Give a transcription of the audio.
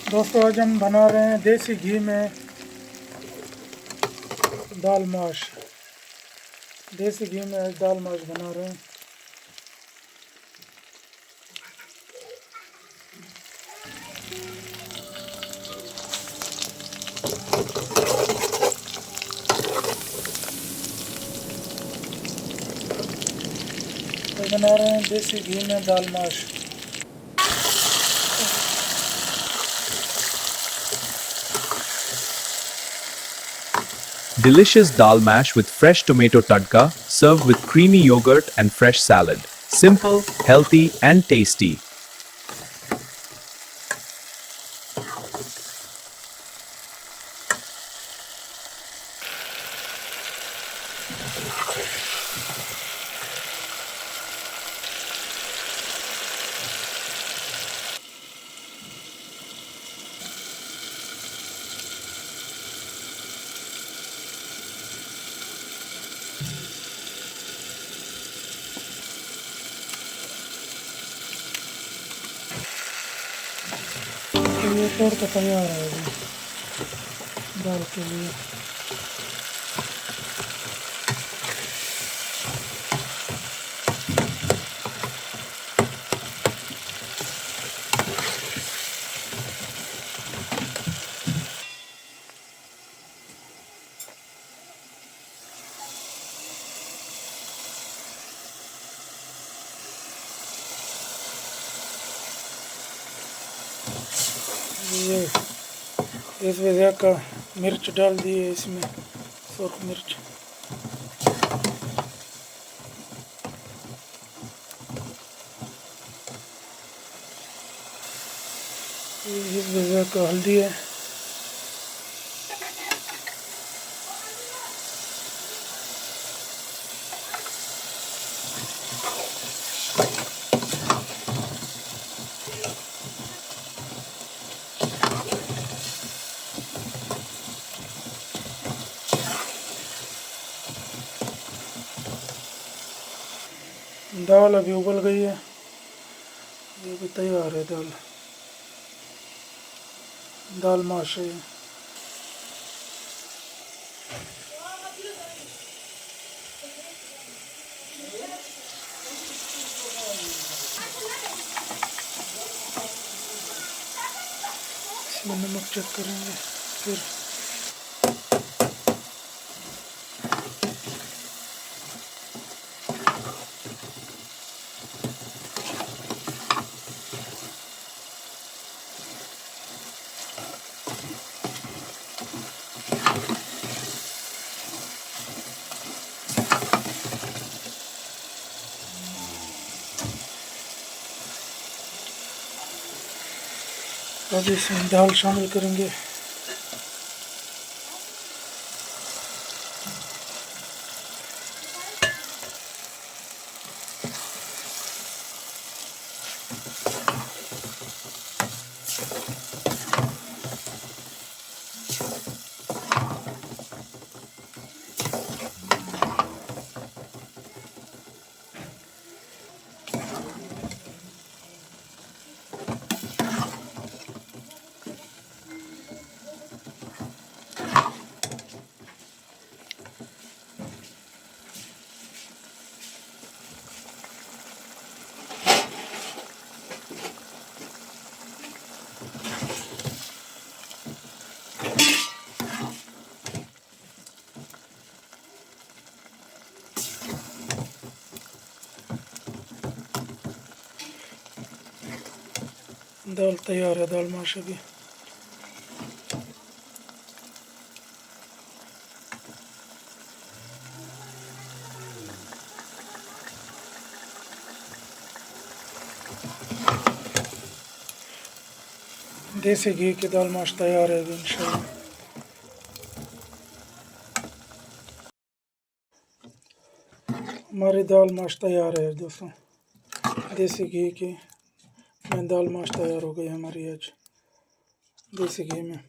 दोस्तों आज हम बना रहे हैं देसी घी में दाल माश। देसी घी में आज दाल माश बना रहे हैं। तो बना रहे हैं देसी घी में दाल माश। Delicious dal mash with fresh tomato tadka, served with creamy yogurt and fresh salad. Simple, healthy, and tasty. तो ये तड़का तैयार है अभी दाल के लिए। ये इस वजह का मिर्च डाल दिए इसमें, सूख मिर्च। इस वजह का हल्दी है। दाल अभी उबल गई है, ये भी तैयार है दाल। दाल माश है। इसमें नमक चेक करेंगे फिर। अब इसमें दाल शामिल करेंगे। दाल तैयार है, दाल माश भी। देसी घी की दाल माश तैयार है अभी इंशाल्लाह। हमारी दाल माश तैयार है दोस्तों। देसी घी की दाल माश तैयार हो गई हमारी आज देसी घी में।